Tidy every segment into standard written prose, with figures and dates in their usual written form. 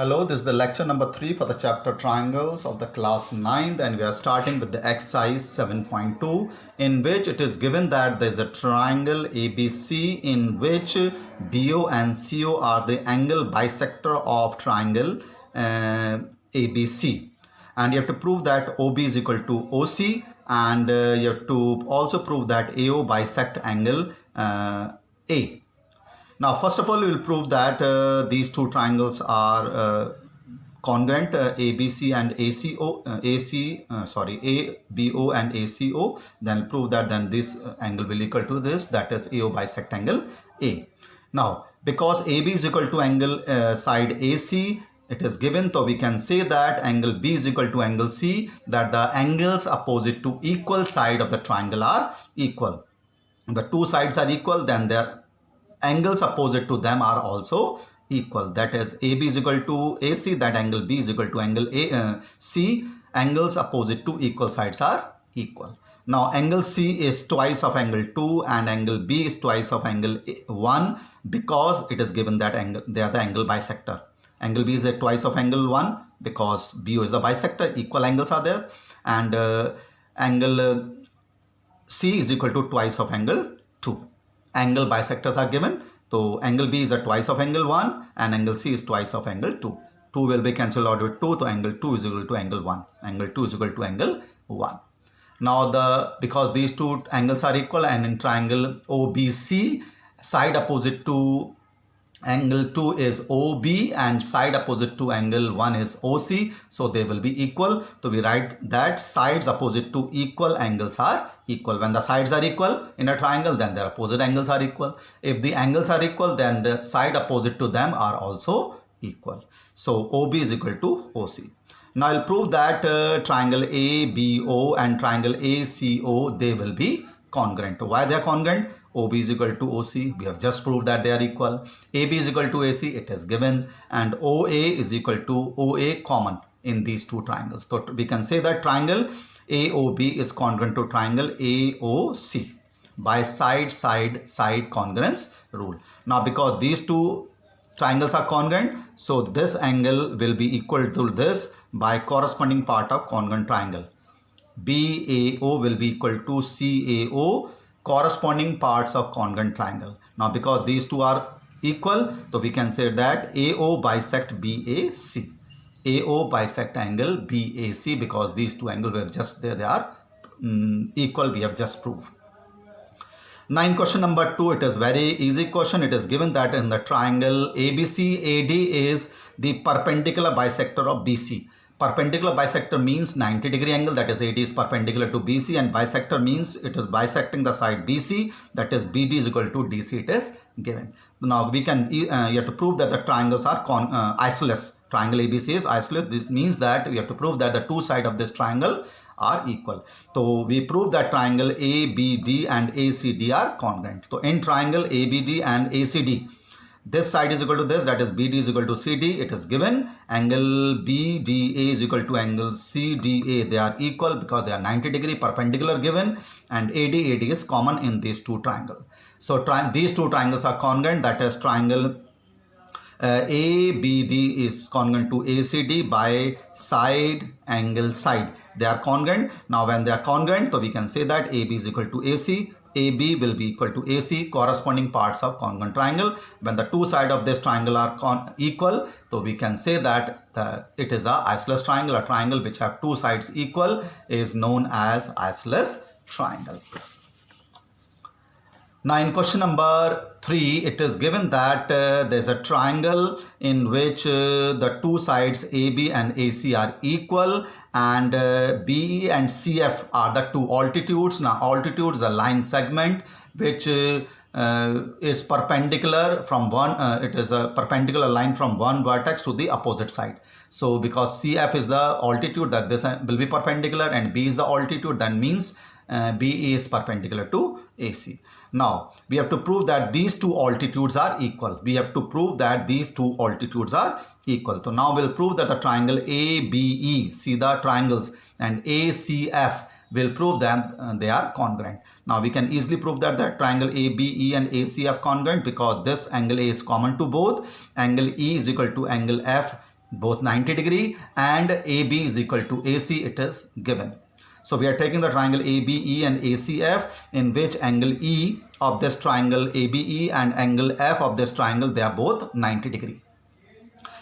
Hello, this is the lecture number 3 for the chapter triangles of the class 9th, and we are starting with the exercise 7.2, in which it is given that there is a triangle ABC in which BO and CO are the angle bisector of triangle ABC, and you have to prove that OB is equal to OC, and you have to also prove that AO bisect angle A. Now, first of all, we will prove that these two triangles are congruent, ABC and ACO, ABO and ACO. Then prove that then this angle will equal to this, that is AO bisect angle A. Now, because AB is equal to angle side AC, it is given, so we can say that angle B is equal to angle C, that the angles opposite to equal side of the triangle are equal. The two sides are equal, then their angles opposite to them are also equal. That is, AB is equal to AC, that angle B is equal to angle C. Angles opposite to equal sides are equal. Now, angle C is twice of angle 2 and angle B is twice of angle 1, because it is given that angle, they are the angle bisector. Angle B is a twice of angle 1 because BO is the bisector, equal angles are there, and angle C is equal to twice of angle 2. Angle bisectors are given, so angle B is a twice of angle 1 and angle C is twice of angle 2. 2 will be cancelled out with 2, so angle 2 is equal to angle 1. Angle 2 is equal to angle 1. Now, because these two angles are equal, and in triangle OBC, side opposite to angle 2 is OB and side opposite to angle 1 is OC, so they will be equal. So we write that sides opposite to equal angles are equal. When the sides are equal in a triangle, then their opposite angles are equal. If the angles are equal, then the side opposite to them are also equal. So OB is equal to OC. Now I'll prove that triangle ABO and triangle ACO, they will be congruent. Why they are congruent? OB is equal to OC, we have just proved that they are equal. AB is equal to AC, it is given, and OA is equal to OA common in these two triangles. So we can say that triangle AOB is congruent to triangle AOC by side congruence rule. Now, because these two triangles are congruent, so this angle will be equal to this by corresponding part of congruent triangle. BAO will be equal to CAO, corresponding parts of congruent triangle. Now, because these two are equal, so we can say that AO bisect BAC. AO bisect angle BAC, because these two angles were just there, they are equal, we have just proved. Now, in question number 2, it is very easy question. It is given that in the triangle ABC, AD is the perpendicular bisector of BC. Perpendicular bisector means 90-degree angle, that is AD is perpendicular to BC, and bisector means it is bisecting the side BC, that is BD is equal to DC, it is given. Now we can, you have to prove that the triangles are isosceles. Triangle ABC is isosceles. This means that we have to prove that the two sides of this triangle are equal. So we prove that triangle ABD and ACD are congruent. So in triangle ABD and ACD, this side is equal to this, that is BD is equal to CD, it is given. Angle BDA is equal to angle CDA, they are equal because they are 90-degree perpendicular given, and AD is common in these two triangles. So these two triangles are congruent, that is triangle ABD is congruent to ACD by side angle side. They are congruent. Now when they are congruent, so we can say that AB is equal to AC, AB will be equal to AC, corresponding parts of congruent triangle. When the two sides of this triangle are equal, so we can say that it is a isosceles triangle. A triangle which have two sides equal is known as isosceles triangle. Now in question number 3, it is given that there is a triangle in which the two sides AB and AC are equal, and BE and CF are the two altitudes. Now altitude is a line segment which is perpendicular from one, it is a perpendicular line from one vertex to the opposite side. So because CF is the altitude, that this will be perpendicular, and B is the altitude, that means BE is perpendicular to AC. Now, we have to prove that these two altitudes are equal. We have to prove that these two altitudes are equal. So now we'll prove that the triangle ABE, see the triangles, and ACF will prove them they are congruent. Now we can easily prove that the triangle ABE and ACF congruent, because this angle A is common to both. Angle E is equal to angle F both 90 degree, and AB is equal to AC, it is given. So we are taking the triangle ABE and ACF, in which angle E of this triangle ABE and angle F of this triangle, they are both 90 degree.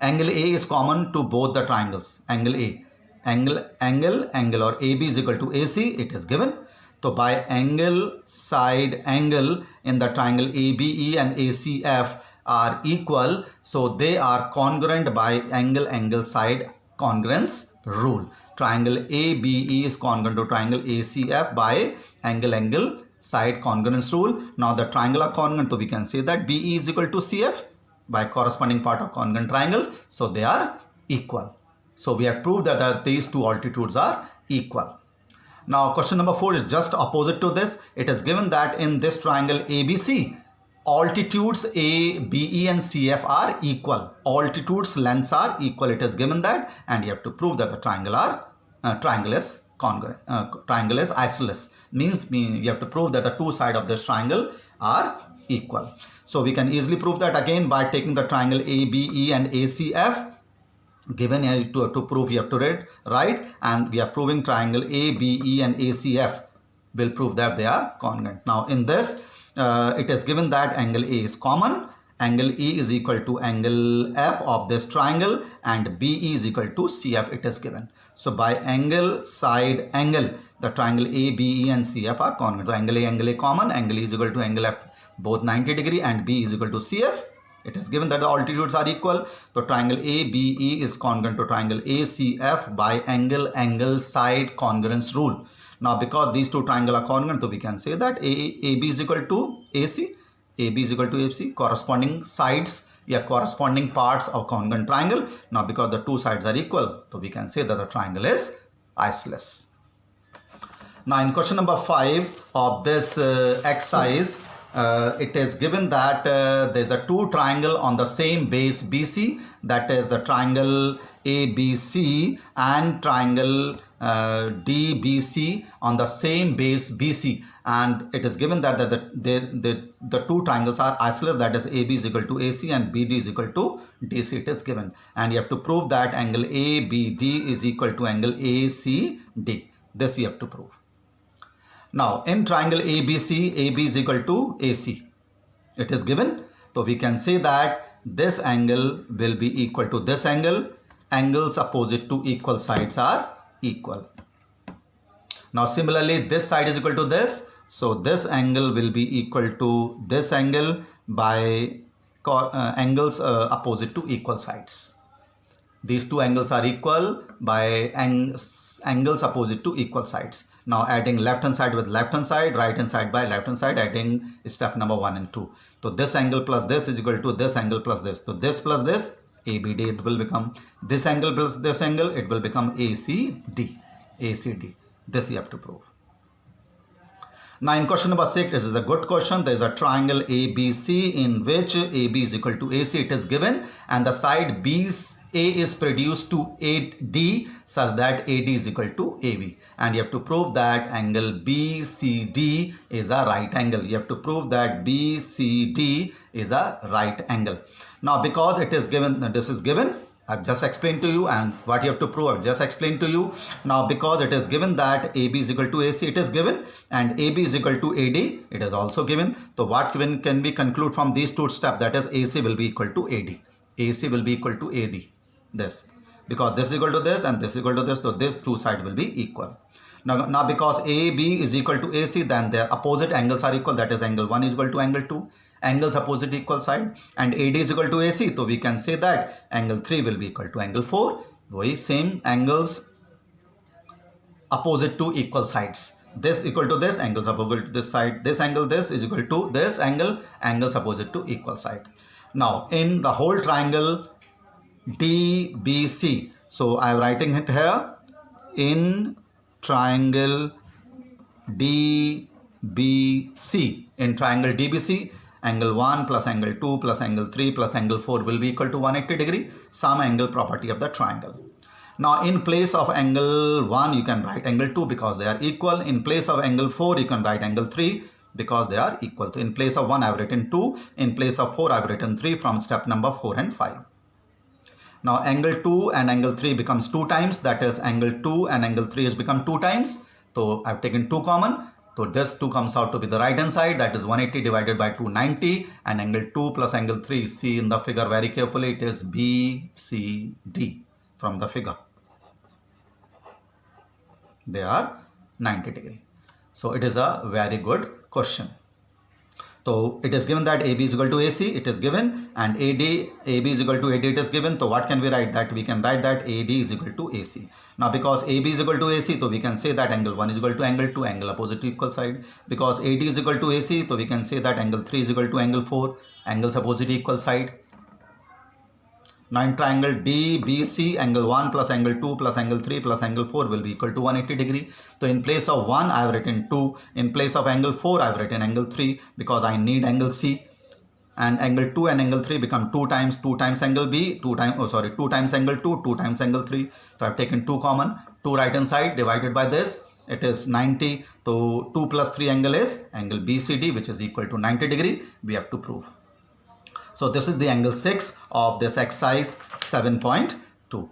Angle A is common to both the triangles. Angle A, angle or AB is equal to AC, it is given. So by angle, side, angle in the triangle ABE and ACF are equal, so they are congruent by angle, side congruence rule. Triangle ABE is congruent to triangle ACF by angle, side congruence rule. Now the triangle are congruent, so we can say that BE is equal to CF by corresponding part of congruent triangle, so they are equal. So we have proved that these two altitudes are equal. Now question number 4 is just opposite to this. It is given that in this triangle ABC, altitudes A, BE and CF are equal. Altitudes, lengths are equal. It is given that, and you have to prove that the triangle is congruent. Triangle is isosceles. Means you have to prove that the two sides of this triangle are equal. So we can easily prove that again by taking the triangle ABE and ACF. Given here to prove, you have to write, and we are proving triangle ABE and ACF will prove that they are congruent. Now in this, it is given that angle A is common, angle E is equal to angle F of this triangle, and BE is equal to CF, it is given. So by angle, side, angle, the triangle ABE and CF are congruent. So angle A common, angle E is equal to angle F, both 90 degree, and B is equal to CF. It is given that the altitudes are equal. So triangle ABE is congruent to triangle ACF by angle, side congruence rule. Now because these two triangles are congruent, so we can say that AB is equal to AC, AB is equal to AC, corresponding sides, corresponding parts of congruent triangle. Now because the two sides are equal, so we can say that the triangle is isosceles. Now in question number 5 of this exercise, it is given that there is a two triangle on the same base BC, that is the triangle ABC and triangle DBC on the same base BC, and it is given that the two triangles are isosceles, that is AB is equal to AC and BD is equal to DC, it is given, and you have to prove that angle ABD is equal to angle ACD. This you have to prove. Now in triangle ABC, AB is equal to AC, it is given, so we can say that this angle will be equal to this angle. Angles opposite to equal sides are equal. Now similarly this side is equal to this, so this angle will be equal to this angle by angles opposite to equal sides. These two angles are equal by angles opposite to equal sides. Now adding left hand side with left hand side, right hand side by left hand side, adding step number 1 and 2. So this angle plus this is equal to this angle plus this. So this plus this, ABD, it will become this angle plus this angle, it will become ACD. This you have to prove. Now in question number 6, this is a good question. There is a triangle ABC in which AB is equal to AC, it is given, and the side A is produced to AD such that AD is equal to AB, and you have to prove that angle BCD is a right angle. You have to prove that BCD is a right angle. Now because it is given, this is given, I've just explained to you, and what you have to prove I've just explained to you. Now because it is given that AB is equal to AC, it is given, and AB is equal to AD, it is also given. So what can we conclude from these two steps? That is AC will be equal to AD. AC will be equal to AD. This, because this is equal to this and this is equal to this, so this two sides will be equal. Now because AB is equal to AC, then their opposite angles are equal, that is angle 1 is equal to angle 2, angles opposite equal side, and AD is equal to AC, so we can say that angle 3 will be equal to angle 4. Why? Same angles opposite to equal sides. This equal to this, angles opposite to this side, this angle this is equal to this angle, angles opposite to equal side. Now in the whole triangle DBC, so I am writing it here, in triangle DBC, in triangle DBC, angle 1 plus angle 2 plus angle 3 plus angle 4 will be equal to 180 degree, some angle property of the triangle. Now in place of angle 1 you can write angle 2 because they are equal. In place of angle 4 you can write angle 3 because they are equal. So in place of 1 I have written 2, in place of 4 I have written 3 from step number 4 and 5. Now angle 2 and angle 3 becomes 2 times, that is angle 2 and angle 3 has become 2 times. So I've taken 2 common. So this 2 comes out to be the right hand side, that is 180 divided by 290, and angle 2 plus angle 3, see in the figure very carefully, it is BCD from the figure. They are 90 degree. So it is a very good question. So it is given that AB is equal to AC, it is given, and AB is equal to AD, it is given. So what can we write? That we can write that AD is equal to AC. Now because AB is equal to AC, so we can say that angle 1 is equal to angle 2, angle opposite to equal side. Because AD is equal to AC, so we can say that angle 3 is equal to angle 4, angles opposite to equal side. Now in triangle DBC, angle 1 plus angle 2 plus angle 3 plus angle 4 will be equal to 180 degree. So in place of 1 I have written 2, in place of angle 4 I have written angle 3 because I need angle C. And angle 2 and angle 3 become 2 times angle B, 2 times angle 2, 2 times angle 3. So I have taken 2 common, 2 right hand side divided by this, it is 90. So 2 plus 3 angle is angle BCD, which is equal to 90 degree. We have to prove. So this is the angle 6 of this exercise 7.2.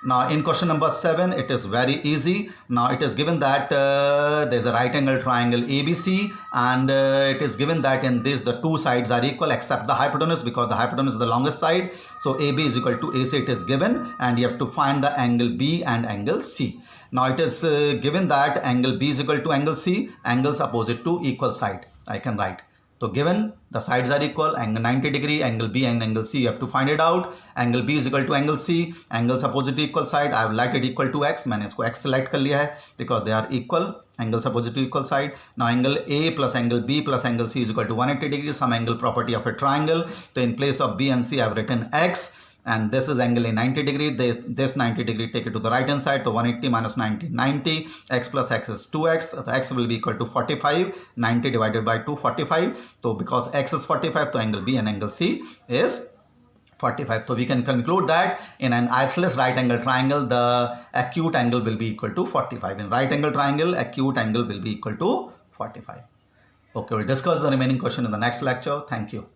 Now in question number 7, it is very easy. Now it is given that there is a right angle triangle ABC, and it is given that in this the two sides are equal except the hypotenuse, because the hypotenuse is the longest side. So AB is equal to AC, it is given, and you have to find the angle B and angle C. Now it is given that angle B is equal to angle C, angles opposite to equal side. I can write. So given the sides are equal, angle 90 degree, angle B and angle C, you have to find it out. Angle B is equal to angle C, angles opposite to equal side, I have lighted equal to x, मैंने इसको x select कर लिया है because they are equal, angles opposite to equal side. Now angle A plus angle B plus angle C is equal to 180 degrees, some angle property of a triangle. So in place of B and C I have written x, and this is angle in 90 degree, this 90 degree take it to the right hand side, so 180 minus 90, 90, x plus x is 2x, so x will be equal to 45, 90 divided by 2, 45, so because x is 45, so angle B and angle C is 45. So we can conclude that in an isosceles right angle triangle, the acute angle will be equal to 45. In right angle triangle, acute angle will be equal to 45. Okay, we'll discuss the remaining question in the next lecture. Thank you.